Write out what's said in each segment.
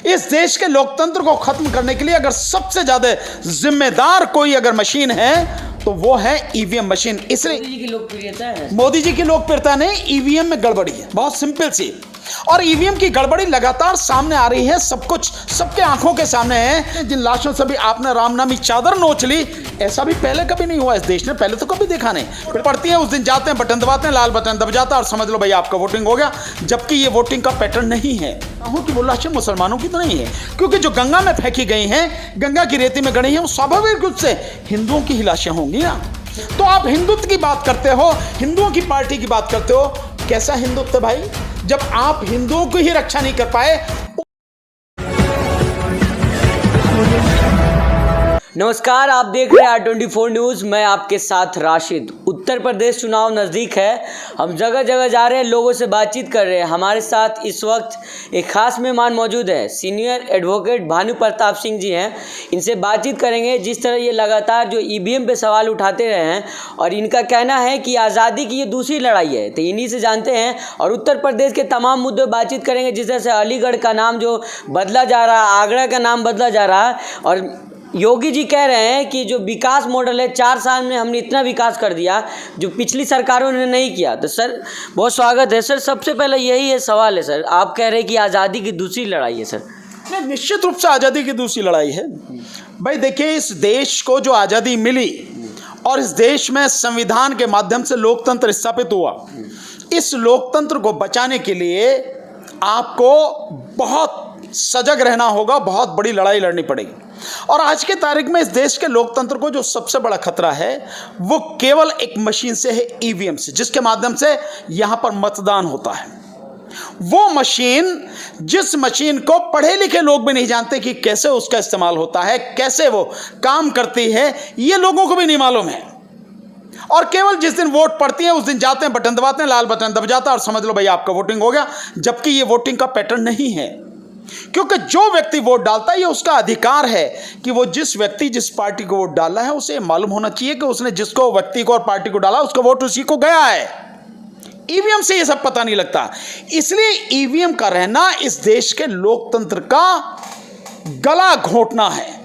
इस देश के लोकतंत्र को खत्म करने के लिए अगर सबसे ज्यादा जिम्मेदार कोई अगर मशीन है तो वो है ईवीएम मशीन। इसलिए मोदी जी की लोकप्रियता है। मोदी जी की लोकप्रियता नहीं, ईवीएम में गड़बड़ी है, बहुत सिंपल सी। और ईवीएम की गड़बड़ी लगातार सामने आ रही है, सब कुछ सबके आंखों के सामने है। जिन लाशों से भी आपने रामनामी चादर नोच ली, ऐसा भी पहले कभी नहीं हुआ इस देश ने, पहले तो कभी देखा नहीं। पड़ती है उस दिन जाते हैं, बटन दबाते हैं, लाल बटन दब जाता है और समझ लो भाई आपका वोटिंग हो गया, जबकि ये वोटिंग का पैटर्न नहीं है। कि वो लाशें मुसलमानों की तो नहीं है, क्योंकि जो गंगा में फेंकी गई हैं, गंगा की रेती में गड़ी हैं, वो स्वाभाविक रूप से हिंदुओं की ही लाशें होंगी ना। तो आप हिंदुत्व की बात करते हो, हिंदुओं की पार्टी की बात करते हो, कैसा हिंदुत्व भाई जब आप हिंदुओं की ही रक्षा नहीं कर पाए। नमस्कार, आप देख रहे हैं R24 न्यूज़। मैं आपके साथ राशिद। उत्तर प्रदेश चुनाव नज़दीक है, हम जगह जगह जा रहे हैं, लोगों से बातचीत कर रहे हैं। हमारे साथ इस वक्त एक खास मेहमान मौजूद है, सीनियर एडवोकेट भानु प्रताप सिंह जी हैं। इनसे बातचीत करेंगे। जिस तरह ये लगातार जो ईवीएम पे सवाल उठाते रहे हैं और इनका कहना है कि आज़ादी की ये दूसरी लड़ाई है, तो इन्हीं से जानते हैं। और उत्तर प्रदेश के तमाम मुद्दों पर बातचीत करेंगे, जिस तरह से अलीगढ़ का नाम जो बदला जा रहा है, आगरा का नाम बदला जा रहा है, और योगी जी कह रहे हैं कि जो विकास मॉडल है, 4 साल में हमने इतना विकास कर दिया जो पिछली सरकारों ने नहीं किया। तो सर बहुत स्वागत है। सर सबसे पहले यही है सवाल है सर, आप कह रहे हैं कि आज़ादी की दूसरी लड़ाई है सर। नहीं, निश्चित रूप से आज़ादी की दूसरी लड़ाई है भाई। देखिए, इस देश को जो आज़ादी मिली और इस देश में संविधान के माध्यम से लोकतंत्र स्थापित हुआ, इस लोकतंत्र को बचाने के लिए आपको बहुत सजग रहना होगा, बहुत बड़ी लड़ाई लड़नी पड़ेगी। और आज के तारीख में इस देश के लोकतंत्र को जो सबसे बड़ा खतरा है वो केवल एक मशीन से है, ईवीएम से, जिसके माध्यम से यहां पर मतदान होता है। वो मशीन, जिस मशीन को पढ़े लिखे लोग भी नहीं जानते कि कैसे उसका इस्तेमाल होता है, कैसे वो काम करती है, ये लोगों को भी नहीं मालूम है। और केवल जिस दिन वोट पड़ती है उस दिन जाते हैं, बटन दबाते हैं, लाल बटन दब जाता है और समझ लो भाई आपका वोटिंग हो गया, जबकि ये वोटिंग का पैटर्न नहीं है। क्योंकि जो व्यक्ति वोट डालता है, ये उसका अधिकार है कि वो जिस व्यक्ति जिस पार्टी को वोट डाला है, उसे मालूम होना चाहिए कि उसने जिसको व्यक्ति को और पार्टी को डाला उसका वोट उसी को गया है। ईवीएम से ये सब पता नहीं लगता। इसलिए ईवीएम का रहना इस देश के लोकतंत्र का गला घोंटना है।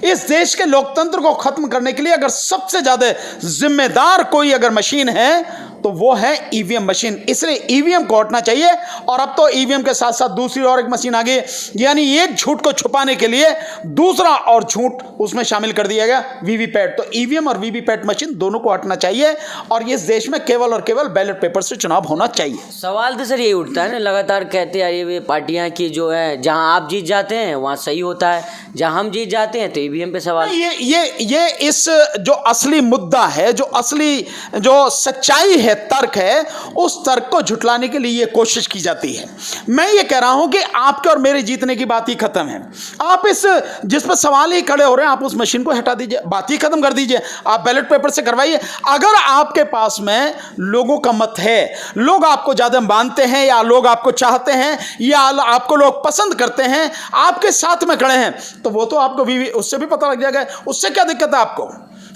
इस देश के लोकतंत्र को खत्म करने के लिए अगर सबसे ज्यादा जिम्मेदार कोई अगर मशीन है तो वो है ईवीएम मशीन। इसलिए ईवीएम को हटना चाहिए। और अब तो ईवीएम के साथ साथ दूसरी और एक मशीन आ गई, यानी एक झूठ को छुपाने के लिए दूसरा और झूठ उसमें शामिल कर दिया गया, वीवीपैट। तो ईवीएम और वीवीपैट मशीन दोनों को हटना चाहिए और इस देश में केवल और केवल बैलेट पेपर से चुनाव होना चाहिए। सवाल तो सर ये उठता है ना, लगातार कहते आ रही है पार्टियां की जो है, जहां आप जीत जाते हैं वहां सही होता है, जहां हम जीत जाते हैं तो ईवीएम पे सवाल। ये इस जो असली मुद्दा है, जो असली जो सच्चाई है, तर्क है, उस तर्क को झुटलाने के लिए ये कोशिश की जाती है। मैं ये कह रहा हूं कि आपके और मेरे जीतने की बात ही खत्म है। आप इस जिस पर सवाल ही खड़े हो रहे हैं, आप उस मशीन को हटा दीजिए, बात ही खत्म कर दीजिए, आप बैलेट पेपर से करवाइए। अगर आपके पास में लोगों का मत है, लोग आपको ज्यादा मानते हैं या लोग आपको चाहते हैं या आपको लोग पसंद करते हैं, आपके साथ में खड़े हैं, तो वो तो आपको उससे भी पता लग जाएगा। उससे क्या दिक्कत है आपको?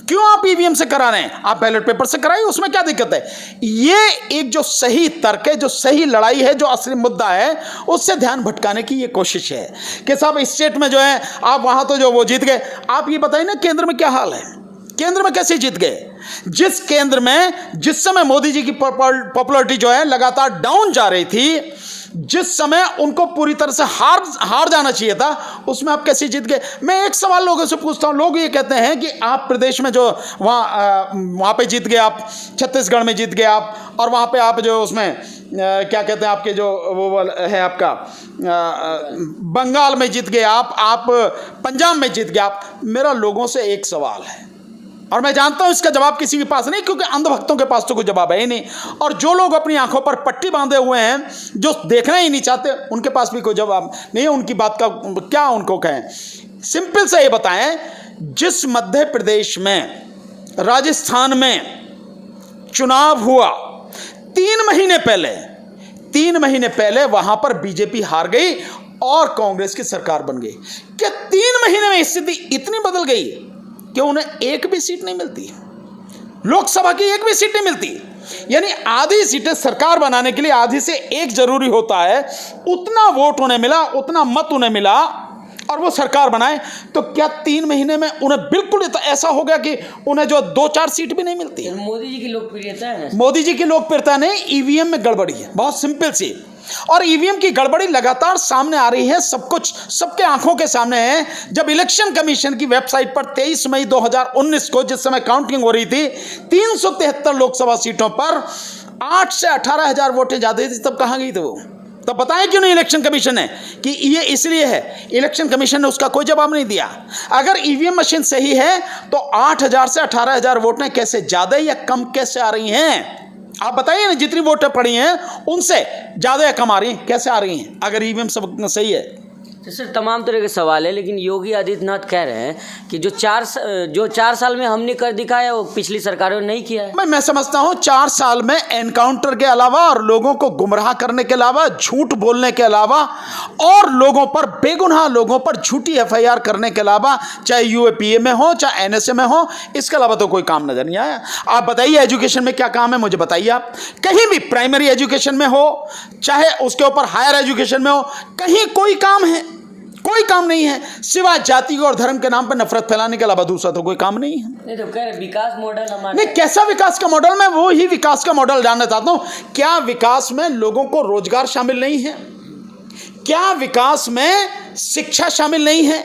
क्यों आप ईवीएम से करा रहे हैं? आप बैलेट पेपर से कराइए, उसमें क्या दिक्कत है? ये एक जो सही तर्क है, जो सही लड़ाई है, जो असली मुद्दा है, उससे ध्यान भटकाने की ये कोशिश है कि साहब इस स्टेट में जो है आप वहां तो जो वो जीत गए। आप ये बताइए ना, केंद्र में क्या हाल है? केंद्र में कैसे जीत गए? जिस केंद्र में जिस समय मोदी जी की पॉपुलैरिटी जो है लगातार डाउन जा रही थी, जिस समय उनको पूरी तरह से हार जाना चाहिए था, उसमें आप कैसे जीत गए? मैं एक सवाल लोगों से पूछता हूं, लोग ये कहते हैं कि आप प्रदेश में जो वहां पे जीत गए, आप छत्तीसगढ़ में जीत गए आप, और वहां पे आप जो उसमें क्या कहते हैं आपके जो वो है आपका बंगाल में जीत गए आप पंजाब में जीत गए आप। मेरा लोगों से एक सवाल है और मैं जानता हूं इसका जवाब किसी के पास नहीं, क्योंकि अंधभक्तों के पास तो कोई जवाब है ही नहीं। और जो लोग अपनी आंखों पर पट्टी बांधे हुए हैं, जो देखना ही नहीं चाहते, उनके पास भी कोई जवाब नहीं है। उनकी बात का क्या उनको कहें? सिंपल से ये बताएं, जिस मध्य प्रदेश में, राजस्थान में चुनाव हुआ 3 महीने पहले वहां पर बीजेपी हार गई और कांग्रेस की सरकार बन गई। क्या 3 महीने में स्थिति इतनी बदल गई कि उन्हें एक भी सीट नहीं मिलती? लोकसभा की एक भी सीट नहीं मिलती। यानी आधी सीटें सरकार बनाने के लिए आधी से एक जरूरी होता है, उतना वोट उन्हें मिला, उतना मत उन्हें मिला और वो सरकार बनाए, तो क्या 3 महीने में उन्हें बिल्कुल तो ऐसा हो गया कि उन्हें जो 2-4 सीट भी नहीं मिलती? मोदी जी की लोकप्रियता है ना, मोदी जी की लोकप्रियता नहीं, ईवीएम में गड़बड़ी है, बहुत सिंपल सी। और ईवीएम की गड़बड़ी लगातार सामने आ रही है, सब कुछ सबके आंखों के सामने है। जब इलेक्शन कमीशन की वेबसाइट पर 23 मई 2019 को, जिस समय काउंटिंग हो रही थी, 373 लोकसभा सीटों पर 8 से 18 हजार वोटें ज्यादा थी, तब कहां गई थी वो? तब बताएं क्यों नहीं इलेक्शन कमीशन ने कि ये इसलिए है? इलेक्शन कमीशन ने उसका कोई जवाब नहीं दिया। अगर ईवीएम मशीन सही है तो 8000 से 18000 वोटें कैसे ज्यादा या कम कैसे आ रही हैं? आप बताइए ना, जितनी वोटें पड़ी हैं उनसे ज्यादा या कम आ रही हैं, कैसे आ रही हैं अगर ईवीएम सब सही है? तो सर तमाम तरह के सवाल है, लेकिन योगी आदित्यनाथ कह रहे हैं कि जो 4 साल में हमने कर दिखाया वो पिछली सरकारों ने नहीं किया है। मैं समझता हूं 4 साल में एनकाउंटर के अलावा और लोगों को गुमराह करने के अलावा, झूठ बोलने के अलावा और लोगों पर, बेगुनाह लोगों पर झूठी एफआईआर करने के अलावा, चाहे यूएपीए में हो चाहे एनएसए में हो, इसके अलावा तो कोई काम नजर नहीं आया। आप बताइए एजुकेशन में क्या काम है, मुझे बताइए। आप कहीं भी प्राइमरी एजुकेशन में हो चाहे उसके ऊपर हायर एजुकेशन में हो, कहीं कोई काम है? कोई काम नहीं है, सिवाय जाति और धर्म के नाम पर नफरत फैलाने के अलावा दूसरा तो कोई काम नहीं है। नहीं तो कह रहे विकास मॉडल हमारा नहीं, कैसा विकास का मॉडल? मैं वो ही विकास का मॉडल जानना चाहता हूं। क्या विकास में लोगों को रोजगार शामिल नहीं है? क्या विकास में शिक्षा शामिल नहीं है?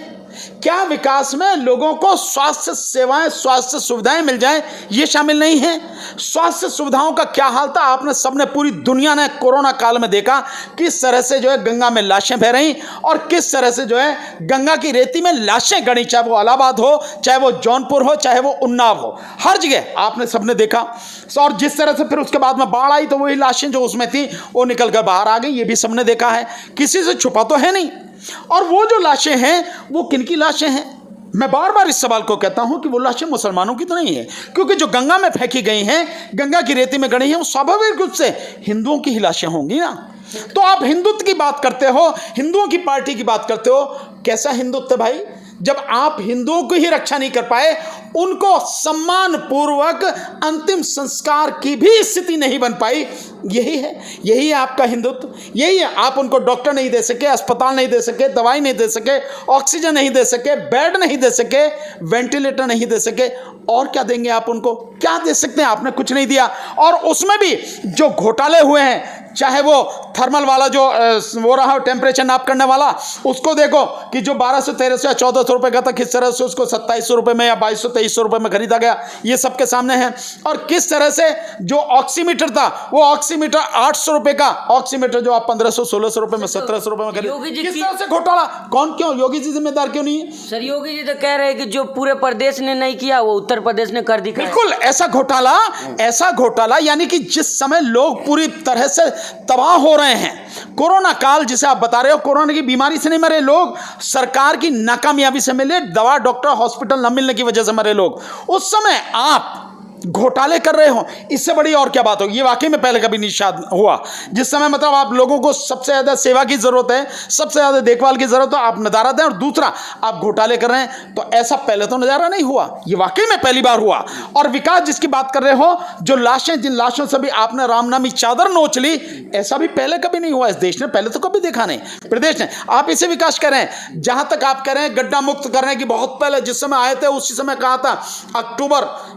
क्या विकास में लोगों को स्वास्थ्य सेवाएं, स्वास्थ्य सुविधाएं मिल जाएं, ये शामिल नहीं है? स्वास्थ्य सुविधाओं का क्या हाल था? आपने सबने, पूरी दुनिया ने कोरोना काल में देखा किस तरह से जो है गंगा में लाशें बह रही और किस तरह से जो है गंगा की रेती में लाशें गड़ी, चाहे वो इलाहाबाद हो, चाहे वो जौनपुर हो, चाहे वो उन्नाव हो, हर जगह आपने सबने देखा। और जिस तरह से फिर उसके बाद में बाढ़ आई तो वही लाशें जो उसमें थी वो निकल कर बाहर आ गई, ये भी सबने देखा है, किसी से छुपा तो है नहीं। और वो जो लाशें हैं वो किनकी लाशें हैं? मैं बार बार इस सवाल को कहता हूं कि वो लाशें मुसलमानों की तो नहीं है, क्योंकि जो गंगा में फेंकी गई हैं, गंगा की रेती में गड़ी हैं, वो स्वाभाविक रूप से हिंदुओं की ही लाशें होंगी ना। तो आप हिंदुत्व की बात करते हो, हिंदुओं की पार्टी की बात करते हो, कैसा हिंदुत्व भाई? जब आप हिंदुओं की ही रक्षा नहीं कर पाए, उनको सम्मान पूर्वक अंतिम संस्कार की भी स्थिति नहीं बन पाई, यही है आपका हिंदुत्व, यही है। आप उनको डॉक्टर नहीं दे सके, अस्पताल नहीं दे सके, दवाई नहीं दे सके, ऑक्सीजन नहीं दे सके, बेड नहीं दे सके, वेंटिलेटर नहीं दे सके, और क्या देंगे आप उनको? क्या दे सकते हैं? आपने कुछ नहीं दिया। और उसमें भी जो घोटाले हुए हैं, चाहे वो थर्मल वाला जो वो रहा टेम्परेचर नाप करने वाला, उसको देखो कि जो 1200, 1300 या 1400 रुपए का था, किस तरह से उसको 2700 रुपए में या 2200, 2300 रुपए में खरीदा गया, ये सबके सामने है। और किस तरह से जो ऑक्सीमीटर था, वो ऑक्सीमीटर 800 रुपए का ऑक्सीमीटर जो आप 1500, 1600 रुपए में, 1700 रुपए में खरीद, किस तरह से घोटाला? कौन, क्यों योगी जी जिम्मेदार क्यों नहीं है? सर योगी जी तो कह रहे हैं कि जो पूरे प्रदेश ने नहीं किया वो उत्तर प्रदेश ने कर दिखाया। बिल्कुल ऐसा घोटाला, यानी कि जिस समय लोग पूरी तरह से तबाह हो रहे हैं, कोरोना काल जिसे आप बता रहे हो, कोरोना की बीमारी से नहीं मरे लोग, सरकार की नाकामयाबी से मिले, दवा, डॉक्टर, हॉस्पिटल न मिलने की वजह से मरे लोग, उस समय आप घोटाले कर रहे हो, इससे बड़ी और क्या बात होगी? ये वाकई में पहले कभी निषाद हुआ। जिस समय मतलब आप लोगों को सबसे ज्यादा सेवा की जरूरत है, सबसे ज्यादा देखभाल की जरूरत है, आप नजारा दें, और दूसरा आप घोटाले कर रहे हैं, तो ऐसा पहले तो नजारा नहीं हुआ, ये वाकई में पहली बार हुआ। और विकास जिसकी बात कर रहे हो, जो लाशें, जिन लाशों से भी आपने रामनामी चादर नोच ली, ऐसा भी पहले कभी नहीं हुआ इस देश ने, पहले तो कभी देखा नहीं प्रदेश ने। आप इसे विकास कर रहे हैं। जहां तक आप कह रहे हैं गड्ढा मुक्त करने की, बहुत पहले जिस समय आए थे उसी समय कहा था,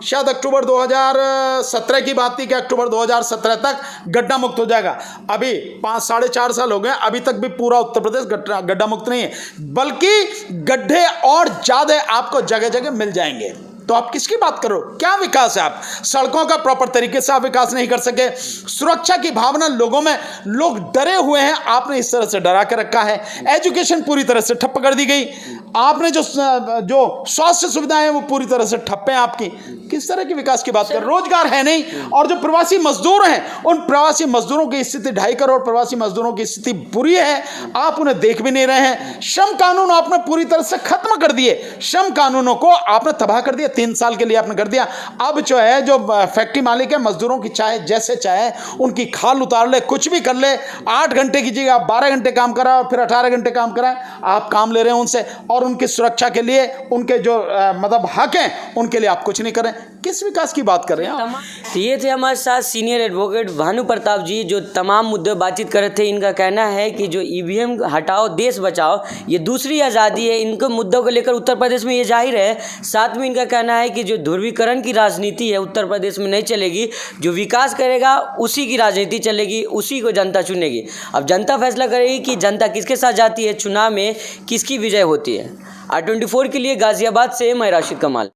शायद अक्टूबर 2017 की बात थी कि अक्टूबर 2017 तक गड्ढा मुक्त हो जाएगा। अभी 5 साढ़े 4 साल हो गए, अभी तक भी पूरा उत्तर प्रदेश गड्ढा मुक्त नहीं है, बल्कि गड्ढे और ज्यादा आपको जगह जगह मिल जाएंगे। तो आप किसकी बात करो? क्या विकास है? आप सड़कों का प्रॉपर तरीके से आप विकास नहीं कर सके, सुरक्षा की भावना लोगों में, लोग डरे हुए हैं, आपने इस तरह से डरा के रखा है। एजुकेशन पूरी तरह से ठप्प कर दी गई, आपने जो स्वास्थ्य सुविधाएं हैं वो पूरी तरह से ठप्प हैं आपकी। किस तरह के विकास की बात कर? रोजगार है नहीं, और जो प्रवासी मजदूर हैं, उन प्रवासी मजदूरों की स्थिति, 2.5 करोड़ प्रवासी मजदूरों की स्थिति बुरी है, आप उन्हें देख भी नहीं रहे हैं। श्रम कानून आपने पूरी तरह से खत्म कर दिए, श्रम कानूनों को आपने तबाह कर दिया, 3 साल के लिए आपने कर दिया। अब जो है, जो फैक्ट्री मालिक है, मजदूरों की चाहे जैसे चाहे उनकी खाल उतार ले, कुछ भी कर ले, 8 घंटे की जगह आप 12 घंटे काम कराए और फिर 18 घंटे काम कराए, आप काम ले रहे हैं उनसे, और उनकी सुरक्षा के लिए, उनके जो मतलब हक हैं, उनके लिए आप कुछ नहीं करें। किस विकास की बात कर रहे हैं आप? तो ये थे हमारे साथ सीनियर एडवोकेट भानु प्रताप जी, जो तमाम मुद्दे बातचीत कर रहे थे। इनका कहना है कि जो ईवीएम हटाओ देश बचाओ, ये दूसरी आज़ादी है। इनको मुद्दों को लेकर उत्तर प्रदेश में ये जाहिर है। साथ में इनका कहना है कि जो ध्रुवीकरण की राजनीति है उत्तर प्रदेश में नहीं चलेगी, जो विकास करेगा उसी की राजनीति चलेगी, उसी को जनता चुनेगी। अब जनता फैसला करेगी कि जनता किसके साथ जाती है, चुनाव में किसकी विजय होती है। R24 के लिए गाजियाबाद से मैं राशिद कमाल।